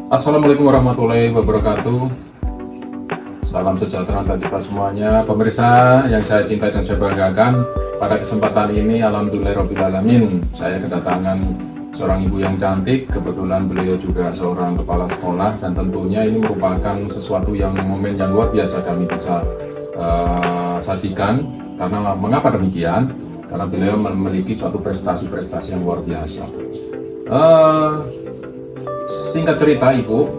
Assalamualaikum warahmatullahi wabarakatuh. Salam sejahtera untuk kita semuanya. Pemirsa yang saya cintai dan saya banggakan, pada kesempatan ini alhamdulillahirobbilalamin saya kedatangan seorang ibu yang cantik. Kebetulan beliau juga seorang kepala sekolah, dan tentunya ini merupakan sesuatu yang momen yang luar biasa kami bisa sajikan. Karena mengapa demikian? Karena beliau memiliki suatu prestasi-prestasi yang luar biasa. Singkat cerita, Ibu,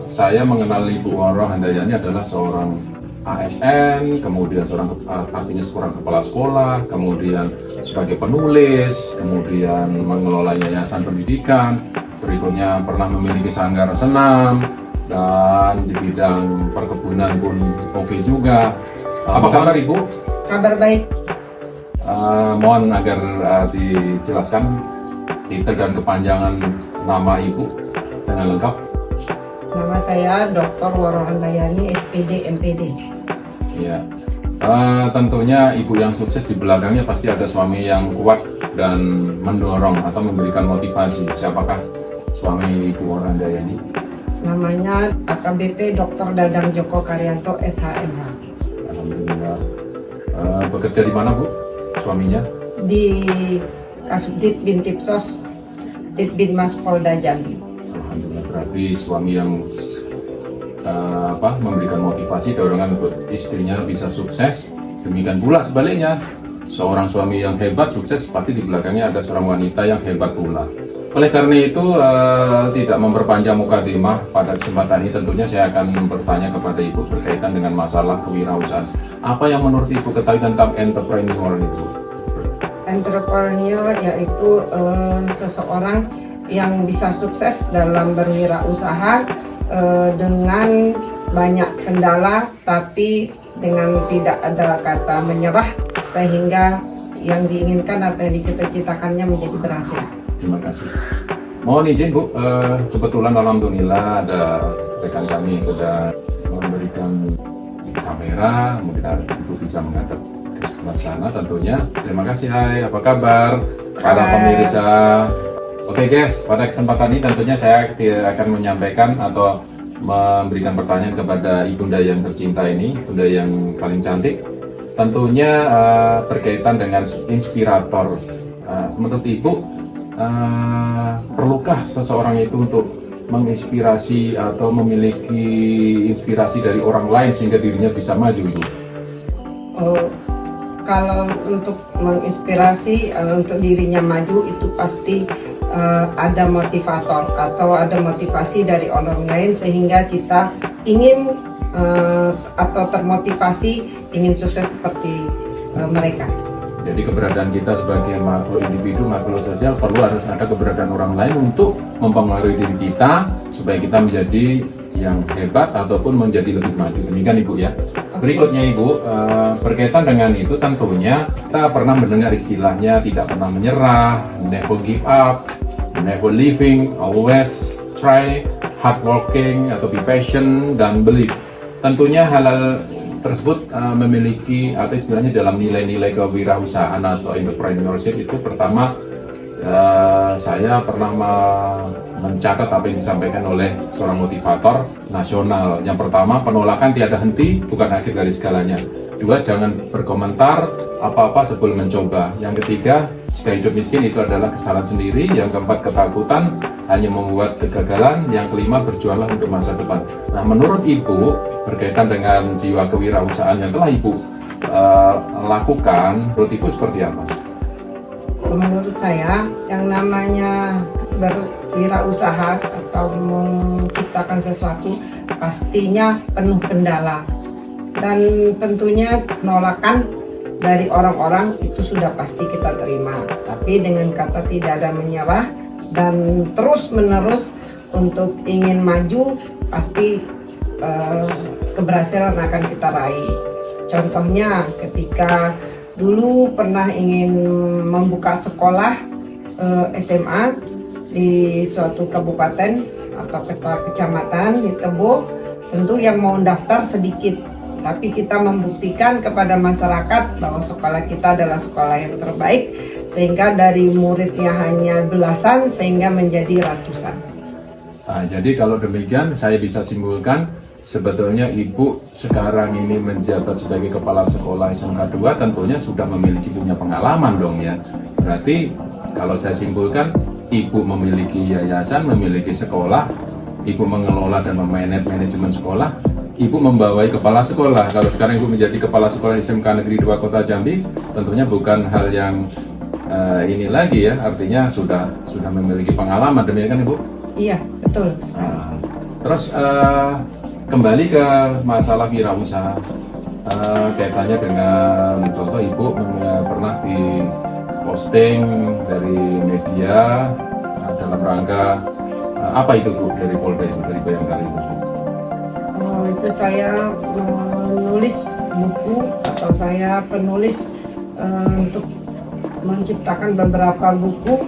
saya mengenal Ibu Waro Handayani adalah seorang ASN, kemudian artinya seorang kepala sekolah, kemudian sebagai penulis, kemudian mengelola yayasan pendidikan, berikutnya pernah memiliki sanggar senam, dan di bidang perkebunan pun oke juga. Apa kabar, Ibu? Kabar baik. Mohon agar dijelaskan titel dan kepanjangan nama Ibu dengan lengkap. Nama saya Dr. Waro Handayani, SPD, MPD. Ya, tentunya ibu yang sukses di belakangnya pasti ada suami yang kuat dan mendorong atau memberikan motivasi. Siapakah suami Ibu Waro Handayani? Namanya AKBP Dr. Dadang Joko Karyanto, SHMH. Alhamdulillah. Bekerja di mana, Bu, suaminya? Di Kasubdit Bintipsos, Ditbinmas Polda Jambi. Alhamdulillah, berarti suami yang memberikan motivasi, dorongan untuk istrinya bisa sukses. Demikian pula sebaliknya, seorang suami yang hebat sukses pasti di belakangnya ada seorang wanita yang hebat pula. Oleh karena itu, tidak memperpanjang mukadimah, pada kesempatan ini tentunya saya akan bertanya kepada Ibu berkaitan dengan masalah kewirausahaan. Apa yang menurut Ibu ketahui tentang entrepreneur itu? Entrepreneur yaitu seseorang yang bisa sukses dalam berwirausaha dengan banyak kendala, tapi dengan tidak ada kata menyerah, sehingga yang diinginkan atau yang dicita-citakannya menjadi berhasil. Terima kasih. Mohon izin, Bu, kebetulan alhamdulillah ada rekan kami yang sudah memberikan kamera, mungkin Ibu bisa menghadap ke sebelah sana tentunya. Terima kasih. Hai, apa kabar para pemirsa? Oke guys, pada kesempatan ini tentunya saya akan menyampaikan atau memberikan pertanyaan kepada Ibunda yang tercinta ini, Ibunda yang paling cantik. Tentunya berkaitan dengan inspirator. Menurut Ibu, perlukah seseorang itu untuk menginspirasi atau memiliki inspirasi dari orang lain sehingga dirinya bisa maju, Ibu? Kalau untuk menginspirasi untuk dirinya maju itu pasti ada motivator atau ada motivasi dari orang lain, sehingga kita ingin atau termotivasi ingin sukses seperti mereka. Jadi keberadaan kita sebagai makhluk individu, makhluk sosial, perlu harus ada keberadaan orang lain untuk mempengaruhi diri kita supaya kita menjadi yang hebat ataupun menjadi lebih maju. Demikian, Ibu, ya. Berikutnya, Ibu, berkaitan dengan itu tentunya kita pernah mendengar istilahnya tidak pernah menyerah, never give up, never leaving, always try, hard working atau be patient, dan believe. Tentunya hal-hal tersebut memiliki atau istilahnya dalam nilai-nilai kewirausahaan atau entrepreneurship itu, pertama saya pernah mencatat apa yang disampaikan oleh seorang motivator nasional. Yang pertama, penolakan tiada henti, bukan akhir dari segalanya. Dua, jangan berkomentar apa-apa sebelum mencoba. Yang ketiga, jika hidup miskin itu adalah kesalahan sendiri. Yang keempat, ketakutan hanya membuat kegagalan. Yang kelima, berjuanglah untuk masa depan. Nah, menurut Ibu, berkaitan dengan jiwa kewirausahaan yang telah Ibu lakukan, menurut Ibu seperti apa? Menurut saya, yang namanya berwirausaha atau menciptakan sesuatu pastinya penuh kendala, dan tentunya penolakan dari orang-orang itu sudah pasti kita terima. Tapi dengan kata tidak ada menyerah dan terus-menerus untuk ingin maju, pasti keberhasilan akan kita raih. Contohnya ketika dulu pernah ingin membuka sekolah SMA di suatu kabupaten atau kecamatan di Tebo, tentu yang mau daftar sedikit, tapi kita membuktikan kepada masyarakat bahwa sekolah kita adalah sekolah yang terbaik, sehingga dari muridnya hanya belasan sehingga menjadi ratusan. Jadi kalau demikian saya bisa simpulkan sebetulnya Ibu sekarang ini menjabat sebagai kepala sekolah SMK 2 tentunya sudah punya pengalaman dong ya. Berarti kalau saya simpulkan Ibu memiliki yayasan, memiliki sekolah, Ibu mengelola dan memanage manajemen sekolah, Ibu membawai kepala sekolah. Kalau sekarang Ibu menjadi kepala sekolah SMK Negeri 2 Kota Jambi, tentunya bukan hal yang ini lagi ya, artinya sudah memiliki pengalaman, demikian Ibu? Iya, betul. Terus kembali ke masalah wirausaha, kaitannya dengan contoh Ibu pernah di posting dari media dalam rangka apa itu Bu dari Polda itu, dari Bayangkari itu? Itu saya menulis buku atau saya penulis untuk menciptakan beberapa buku,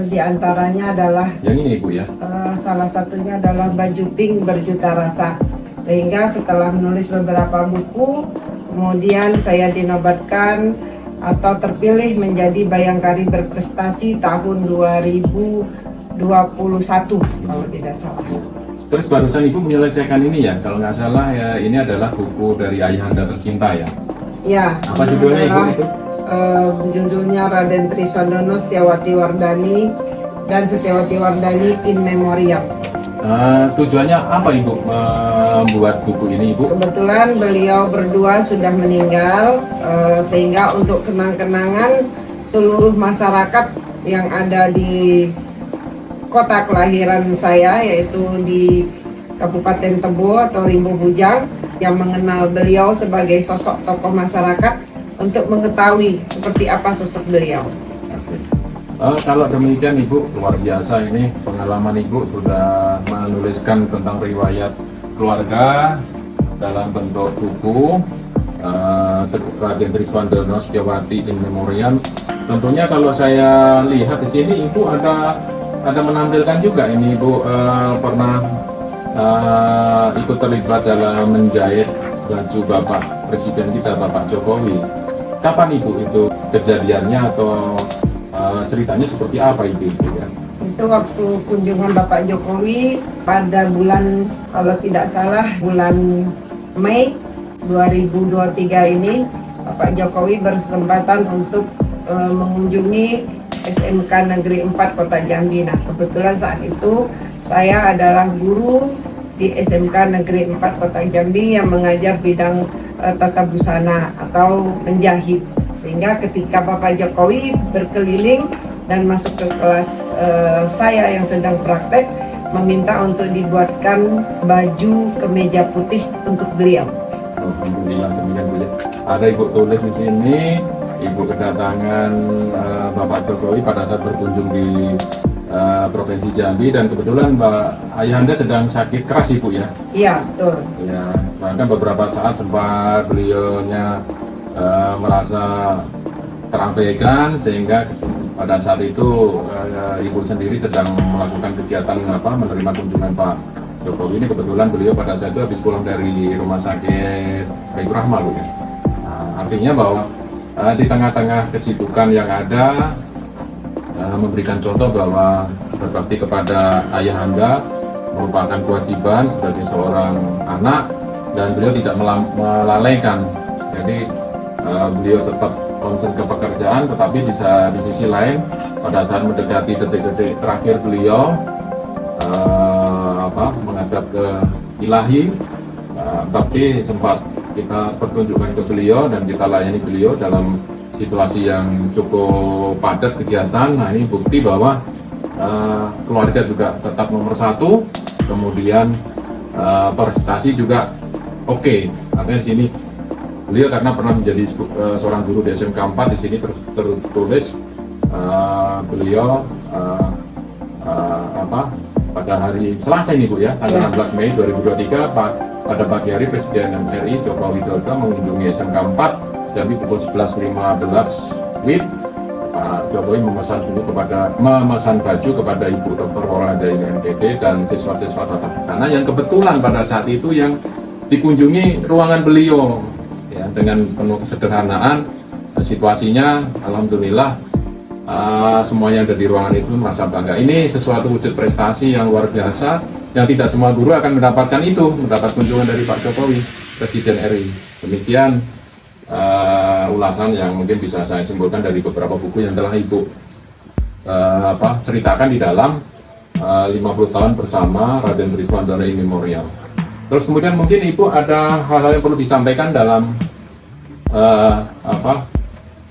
di antaranya adalah yang ini Ibu ya? Salah satunya adalah Baju Pink Berjuta Rasa. Sehingga setelah menulis beberapa buku, kemudian saya dinobatkan atau terpilih menjadi Bayangkari Berprestasi tahun 2021 kalau tidak salah. Terus barusan Ibu menyelesaikan ini ya, kalau nggak salah ya, ini adalah buku dari Ayahanda Tercinta ya? Ya. Apa judulnya Ibu itu? Judulnya Raden Triswandono Setiawati Wardani dan Setiawati Wardani in Memoriam. Tujuannya apa Ibu membuat buku ini Ibu? Kebetulan beliau berdua sudah meninggal, sehingga untuk kenang-kenangan seluruh masyarakat yang ada di kota kelahiran saya, yaitu di Kabupaten Tebo atau Rimbo Bujang, yang mengenal beliau sebagai sosok tokoh masyarakat, untuk mengetahui seperti apa sosok beliau. Kalau demikian Ibu, luar biasa ini pengalaman Ibu sudah menuliskan tentang riwayat keluarga dalam bentuk buku Raden Triswandono Setiawati in Memoriam. Tentunya kalau saya lihat di sini Ibu ada menampilkan juga ini Ibu pernah ikut terlibat dalam menjahit baju Bapak Presiden kita, Bapak Jokowi. Kapan Ibu itu kejadiannya atau ceritanya seperti apa Ibu ya? Itu waktu kunjungan Bapak Jokowi pada bulan, kalau tidak salah, bulan Mei 2023 ini, Bapak Jokowi berkesempatan untuk mengunjungi SMK Negeri 4 Kota Jambi. Nah, kebetulan saat itu saya adalah guru di SMK Negeri 4 Kota Jambi yang mengajar bidang tata busana atau menjahit. Sehingga ketika Bapak Jokowi berkeliling dan masuk ke kelas saya yang sedang praktek, meminta untuk dibuatkan baju kemeja putih untuk beliau. Alhamdulillah, demikian Bu. Ada Ibu tulis di sini, Ibu kedatangan Bapak Jokowi pada saat berkunjung di Provinsi Jambi, dan kebetulan Mbak Ayahanda sedang sakit keras Ibu ya? Iya, betul. Ya, bahkan beberapa saat sempat beliaunya merasa terabaikan, sehingga pada saat itu Ibu sendiri sedang melakukan kegiatan menerima kunjungan Pak Jokowi. Ini kebetulan beliau pada saat itu habis pulang dari rumah sakit Baitur Rahma Bu ya. Nah, artinya bahwa di tengah-tengah kesibukan yang ada, memberikan contoh bahwa berbakti kepada ayahanda merupakan kewajiban sebagai seorang anak, dan beliau tidak melalaikan. Jadi beliau tetap konsen ke pekerjaan, tetapi di sisi lain pada saat mendekati detik-detik terakhir beliau menghadap ke ilahi, bakti sempat kita pertunjukkan ke beliau dan kita layani beliau dalam situasi yang cukup padat kegiatan. Nah, ini bukti bahwa keluarga juga tetap nomor satu, kemudian prestasi juga oke. Artinya di sini beliau karena pernah menjadi seorang guru di SMK 4, di sini tertulis beliau pada hari Selasa ini Bu ya, tanggal 16 Mei 2023 pada pagi hari Presiden RI Joko Widodo mengunjungi SMK 4 Jambi pukul 11.15 WIB. Pak Jokowi memesan baju kepada Ibu Dr. Rola dari NTT dan siswa-siswa tata busana yang kebetulan pada saat itu yang dikunjungi ruangan beliau ya, dengan penuh kesederhanaan. Situasinya alhamdulillah semuanya yang ada di ruangan itu merasa bangga. Ini sesuatu wujud prestasi yang luar biasa, yang tidak semua guru akan mendapatkan itu, mendapat kunjungan dari Pak Jokowi, Presiden RI. Demikian ulasan yang mungkin bisa saya simpulkan dari beberapa buku yang telah Ibu ceritakan di dalam 50 tahun bersama Raden Triswandana in Memoriam. Terus kemudian mungkin Ibu ada hal-hal yang perlu disampaikan dalam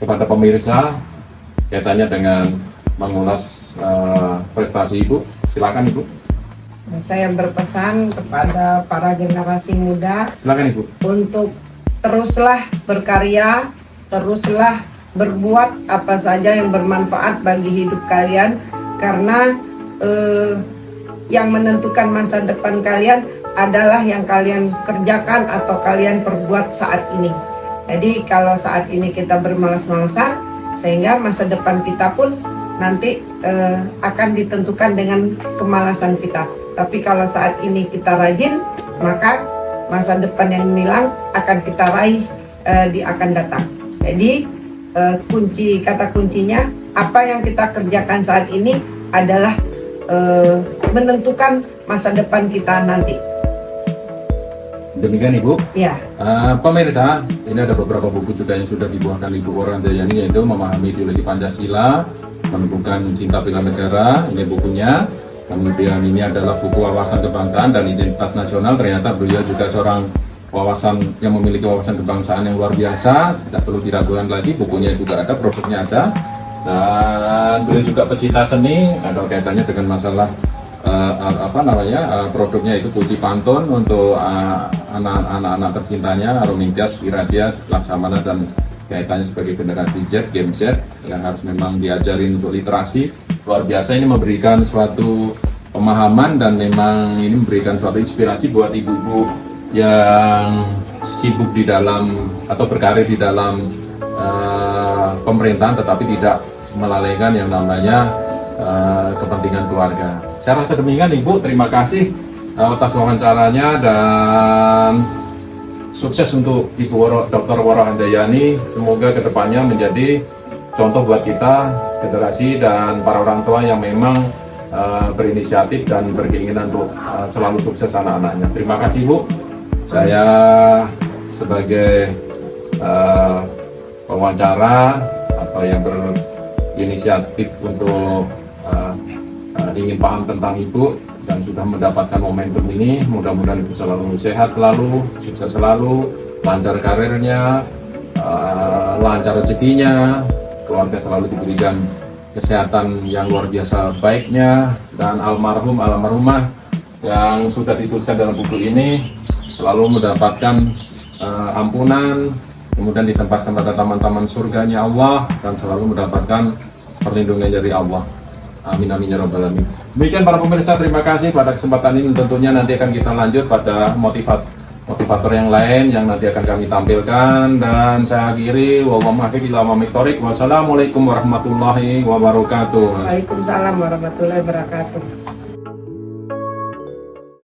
kepada pemirsa kaitannya dengan mengulas prestasi Ibu. Silakan Ibu. Saya berpesan kepada para generasi muda, Silakan Ibu. untuk teruslah berkarya, teruslah berbuat apa saja yang bermanfaat bagi hidup kalian, karena yang menentukan masa depan kalian adalah yang kalian kerjakan atau kalian perbuat saat ini. Jadi kalau saat ini kita bermalas-malasan, sehingga masa depan kita pun nanti akan ditentukan dengan kemalasan kita. Tapi kalau saat ini kita rajin, maka masa depan yang gemilang akan kita raih di akan datang. Jadi kata kuncinya, apa yang kita kerjakan saat ini adalah menentukan masa depan kita nanti. Demikian Ibu. Ya. Pemirsa, ini ada beberapa buku juga yang sudah dibuahkan Ibu Woro Handayani, yaitu Memahami Ideologi Pancasila, Menumbuhkan Cinta Bela Negara. Ini bukunya. Kemudian ini adalah buku Wawasan Kebangsaan dan Identitas Nasional. Ternyata beliau juga seorang yang memiliki wawasan kebangsaan yang luar biasa. Tidak perlu diragukan lagi, bukunya juga ada, produknya ada. Dan beliau juga pecinta seni, ada kaitannya dengan masalah produknya itu puisi pantun untuk anak-anak tercintanya, Arominggas, Iradia, Laksamana, dan kaitannya sebagai generasi Z, Gen Z yang harus memang diajarin untuk literasi. Luar biasa, ini memberikan suatu pemahaman dan memang ini memberikan suatu inspirasi buat ibu-ibu yang sibuk di dalam atau berkarir di dalam pemerintahan, tetapi tidak melalaikan yang namanya kepentingan keluarga. Saya rasa demikian Ibu, terima kasih atas wawancaranya dan sukses untuk Ibu Dr. Woro Handayani. Semoga kedepannya menjadi contoh buat kita, generasi dan para orang tua yang memang berinisiatif dan berkeinginan untuk selalu sukses anak-anaknya. Terima kasih Bu. Saya sebagai pewawancara atau yang berinisiatif untuk ingin paham tentang Ibu dan sudah mendapatkan momentum ini, mudah-mudahan Ibu selalu sehat, selalu sukses, selalu lancar karirnya, lancar rezekinya, keluarga selalu diberikan kesehatan yang luar biasa baiknya, dan almarhumah yang sudah dituliskan dalam buku ini selalu mendapatkan ampunan, kemudian ditempatkan pada taman-taman surganya Allah dan selalu mendapatkan perlindungan dari Allah. Amin amin ya rabbal alamin. Demikian para pemirsa, terima kasih pada kesempatan ini. Tentunya nanti akan kita lanjut pada motivator yang lain yang nanti akan kami tampilkan, dan saya akhiri wassalamualaikum warahmatullahi wabarakatuh. Waalaikumsalam warahmatullahi wabarakatuh.